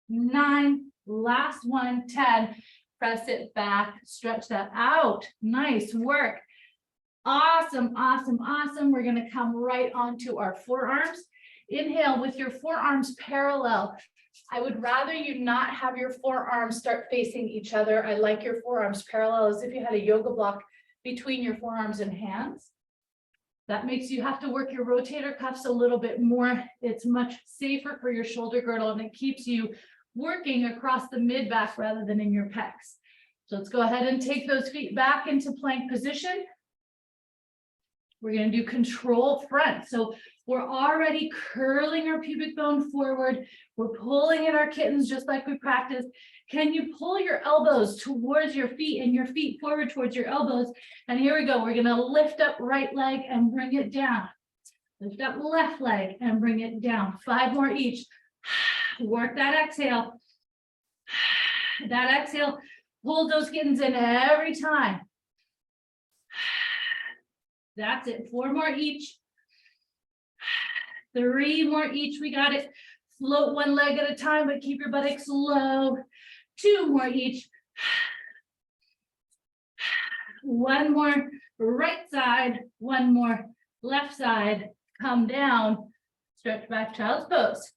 9, last one, 10. Press it back, stretch that out. Nice work. Awesome, awesome, awesome. We're going to come right onto our forearms. Inhale with your forearms parallel. I would rather you not have your forearms start facing each other. I like your forearms parallel as if you had a yoga block between your forearms and hands. That makes you have to work your rotator cuffs a little bit more. It's much safer for your shoulder girdle, and it keeps you working across the mid back rather than in your pecs. So let's go ahead and take those feet back into plank position. We're going to do control front. So we're already curling our pubic bone forward. We're pulling in our kittens just like we practiced. Can you pull your elbows towards your feet and your feet forward towards your elbows? And here we go. We're going to lift up right leg and bring it down. Lift up left leg and bring it down. 5 more each. Work that exhale. That exhale, pull those kittens in every time. That's it. 4 more each. 3 more each. We got it. Float one leg at a time, but keep your buttocks low. 2 more each. 1 more right side. 1 more left side. Come down. Stretch back, child's pose.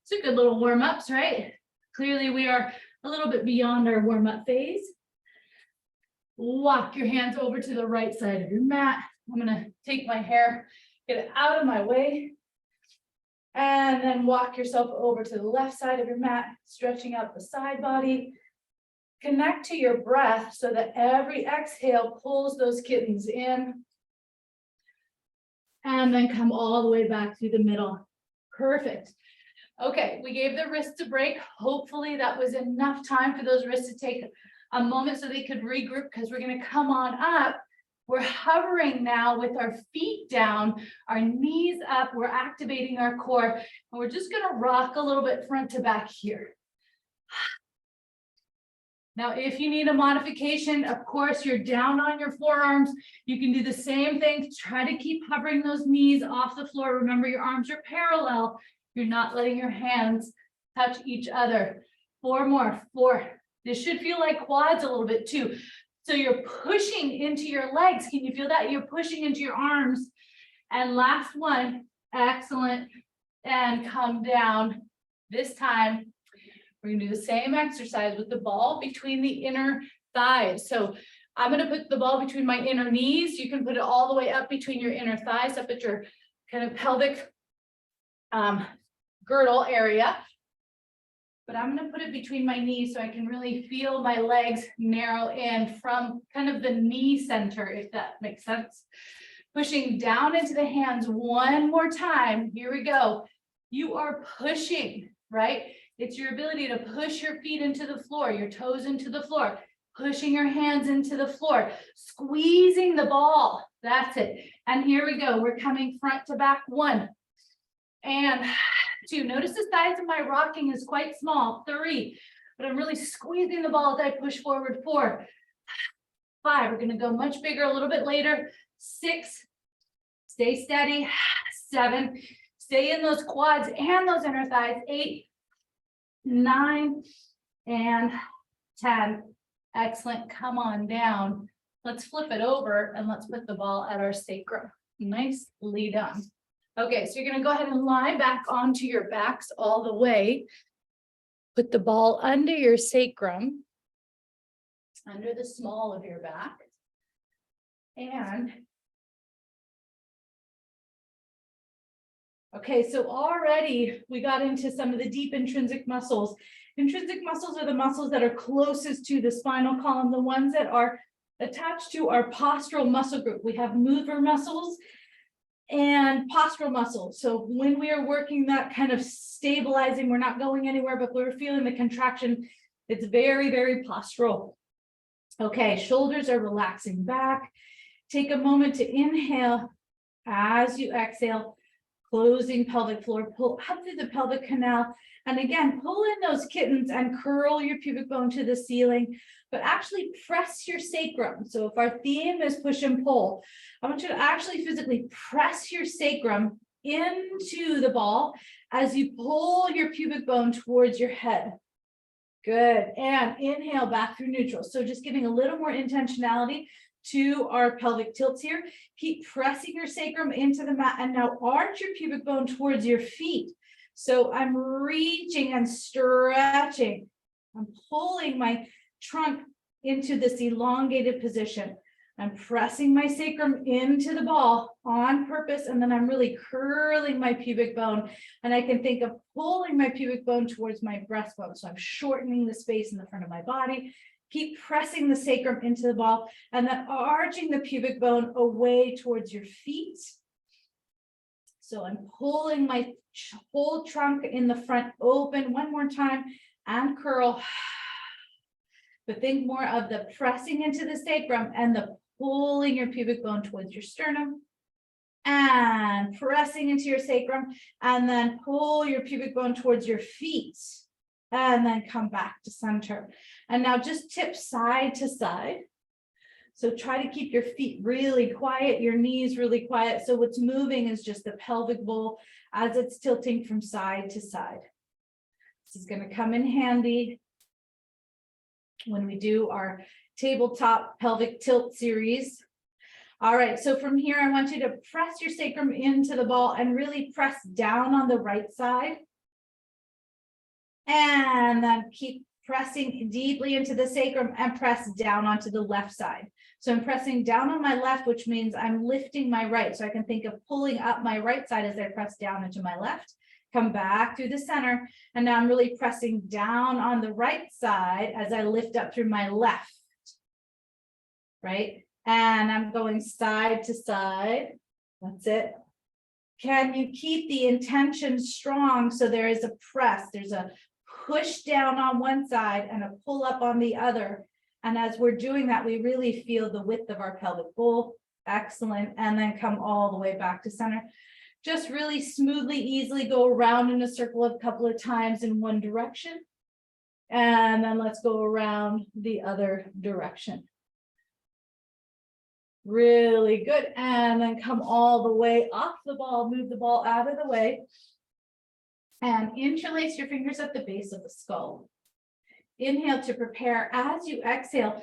It's a good little warm-ups, right? Clearly, we are a little bit beyond our warm-up phase. Walk your hands over to the right side of your mat. I'm going to take my hair, get it out of my way, and then walk yourself over to the left side of your mat, stretching out the side body. Connect to your breath so that every exhale pulls those kittens in. And then come all the way back through the middle. Perfect. Okay, we gave the wrists a break. Hopefully that was enough time for those wrists to take a moment so they could regroup, because we're going to come on up. We're hovering now with our feet down, our knees up. We're activating our core, and we're just going to rock a little bit front to back here. Now, if you need a modification, of course, you're down on your forearms. You can do the same thing. Try to keep hovering those knees off the floor. Remember, your arms are parallel. You're not letting your hands touch each other. 4 more. 4. This should feel like quads a little bit too. So you're pushing into your legs. Can you feel that? You're pushing into your arms. And last one. Excellent. And come down. This time, we're going to do the same exercise with the ball between the inner thighs. So I'm going to put the ball between my inner knees. You can put it all the way up between your inner thighs, up at your kind of pelvic girdle area. But I'm going to put it between my knees so I can really feel my legs narrow in from kind of the knee center, if that makes sense. Pushing down into the hands one more time. Here we go. You are pushing, right? It's your ability to push your feet into the floor, your toes into the floor, pushing your hands into the floor, squeezing the ball. That's it. And here we go. We're coming front to back. 1 and 2. Notice the size of my rocking is quite small. 3, but I'm really squeezing the ball as I push forward. 4, 5. We're going to go much bigger a little bit later. 6, stay steady. 7, stay in those quads and those inner thighs. 8, 9, and 10. Excellent. Come on down. Let's flip it over and let's put the ball at our sacrum. Nicely done. Okay, so you're going to go ahead and lie back onto your backs all the way. Put the ball under your sacrum, under the small of your back. And okay, so already we got into some of the deep intrinsic muscles. Intrinsic muscles are the muscles that are closest to the spinal column, the ones that are attached to our postural muscle group. We have mover muscles and postural muscles. So when we are working that kind of stabilizing, we're not going anywhere, but we're feeling the contraction. It's very, very postural. Okay, shoulders are relaxing back. Take a moment to inhale as you exhale, closing pelvic floor, pull up through the pelvic canal. And again, pull in those kittens and curl your pubic bone to the ceiling, but actually press your sacrum. So if our theme is push and pull, I want you to actually physically press your sacrum into the ball as you pull your pubic bone towards your head. Good. And inhale back through neutral. So just giving a little more intentionality to our pelvic tilts here. Keep pressing your sacrum into the mat, and now arch your pubic bone towards your feet. So I'm reaching and stretching. I'm pulling my trunk into this elongated position. I'm pressing my sacrum into the ball on purpose, and then I'm really curling my pubic bone. And I can think of pulling my pubic bone towards my breastbone. So I'm shortening the space in the front of my body. Keep pressing the sacrum into the ball, and then arching the pubic bone away towards your feet. So I'm pulling my whole trunk in the front open one more time and curl. But think more of the pressing into the sacrum and the pulling your pubic bone towards your sternum and pressing into your sacrum, and then pull your pubic bone towards your feet and then come back to center. And now just tip side to side. So try to keep your feet really quiet, your knees really quiet. So what's moving is just the pelvic bowl as it's tilting from side to side. This is going to come in handy when we do our tabletop pelvic tilt series. All right, so from here, I want you to press your sacrum into the ball and really press down on the right side. And then keep pressing deeply into the sacrum and press down onto the left side. So I'm pressing down on my left, which means I'm lifting my right. So I can think of pulling up my right side as I press down into my left. Come back through the center. And now I'm really pressing down on the right side as I lift up through my left. Right? And I'm going side to side. That's it. Can you keep the intention strong? So there is a press, there's a push down on one side and a pull up on the other. And as we're doing that, we really feel the width of our pelvic bowl. Excellent. And then come all the way back to center. Just really smoothly, easily go around in a circle a couple of times in one direction. And then let's go around the other direction. Really good. And then come all the way off the ball, move the ball out of the way. And interlace your fingers at the base of the skull. Inhale to prepare as you exhale.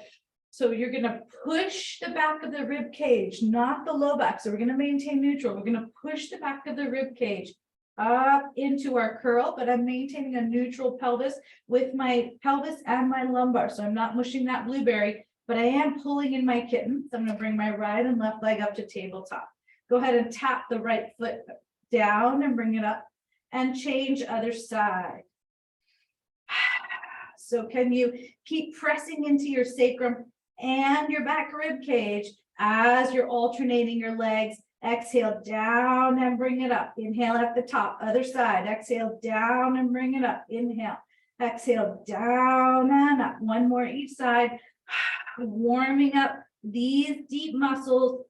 So you're going to push the back of the rib cage, not the low back. So we're going to maintain neutral. We're going to push the back of the rib cage up into our curl, but I'm maintaining a neutral pelvis with my pelvis and my lumbar. So I'm not mushing that blueberry, but I am pulling in my kitten. So I'm going to bring my right and left leg up to tabletop. Go ahead and tap the right foot down and bring it up and change other side. So can you keep pressing into your sacrum and your back rib cage as you're alternating your legs? Exhale down and bring it up. Inhale at the top, other side. Exhale down and bring it up. Inhale, exhale down and up. One more each side. Warming up these deep muscles.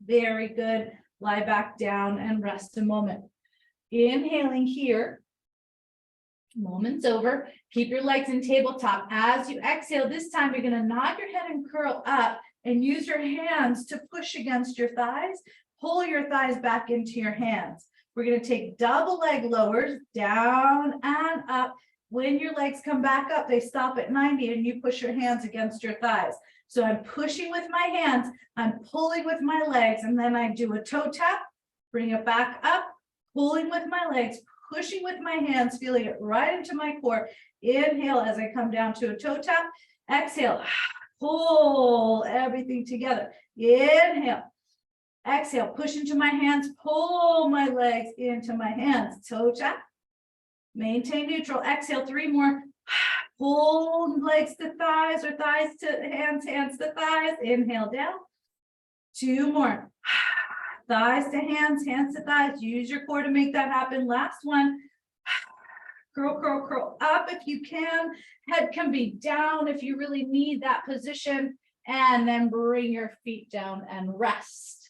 Very good. Lie back down and rest a moment. Inhaling here. Moment's over. Keep your legs in tabletop. As you exhale, this time you're going to nod your head and curl up and use your hands to push against your thighs. Pull your thighs back into your hands. We're going to take double leg lowers down and up. When your legs come back up, they stop at 90 and you push your hands against your thighs. So I'm pushing with my hands, I'm pulling with my legs, and then I do a toe tap, bring it back up, pulling with my legs, pushing with my hands, feeling it right into my core. Inhale as I come down to a toe tap. Exhale, pull everything together. Inhale, exhale, push into my hands, pull my legs into my hands. Toe tap, maintain neutral. Exhale, 3 more. Pull legs to thighs or thighs to hands, hands to thighs. Inhale down. 2 more. Thighs to hands, hands to thighs. Use your core to make that happen. Last one. Curl, curl, curl up if you can. Head can be down if you really need that position. And then bring your feet down and rest.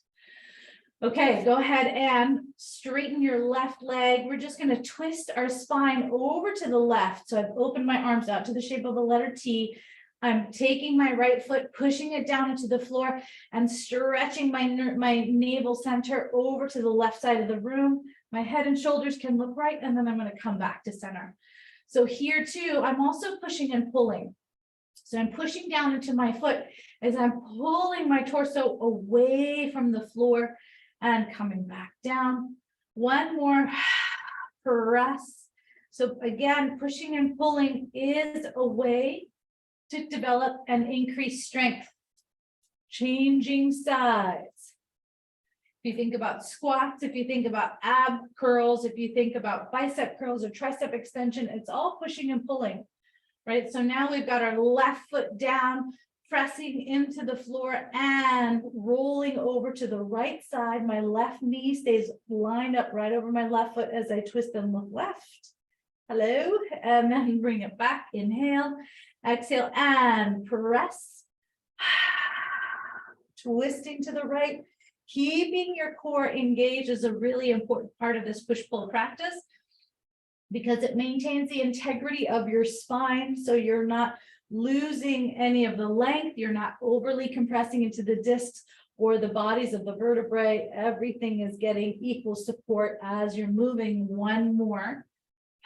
Okay, go ahead and straighten your left leg. We're just going to twist our spine over to the left. So I've opened my arms out to the shape of a letter T. I'm taking my right foot, pushing it down into the floor and stretching my navel center over to the left side of the room. My head and shoulders can look right, and then I'm going to come back to center. So here too, I'm also pushing and pulling. So I'm pushing down into my foot as I'm pulling my torso away from the floor and coming back down. One more press. So again, pushing and pulling is a way to develop and increase strength. Changing sides. If you think about squats, if you think about ab curls, if you think about bicep curls or tricep extension, it's all pushing and pulling, right? So now we've got our left foot down, pressing into the floor and rolling over to the right side. My left knee stays lined up right over my left foot as I twist and look left. Hello, and then bring it back. Inhale, exhale, and press. Twisting to the right. Keeping your core engaged is a really important part of this push-pull practice because it maintains the integrity of your spine, so you're not losing any of the length, you're not overly compressing into the discs or the bodies of the vertebrae. Everything is getting equal support as you're moving. One more.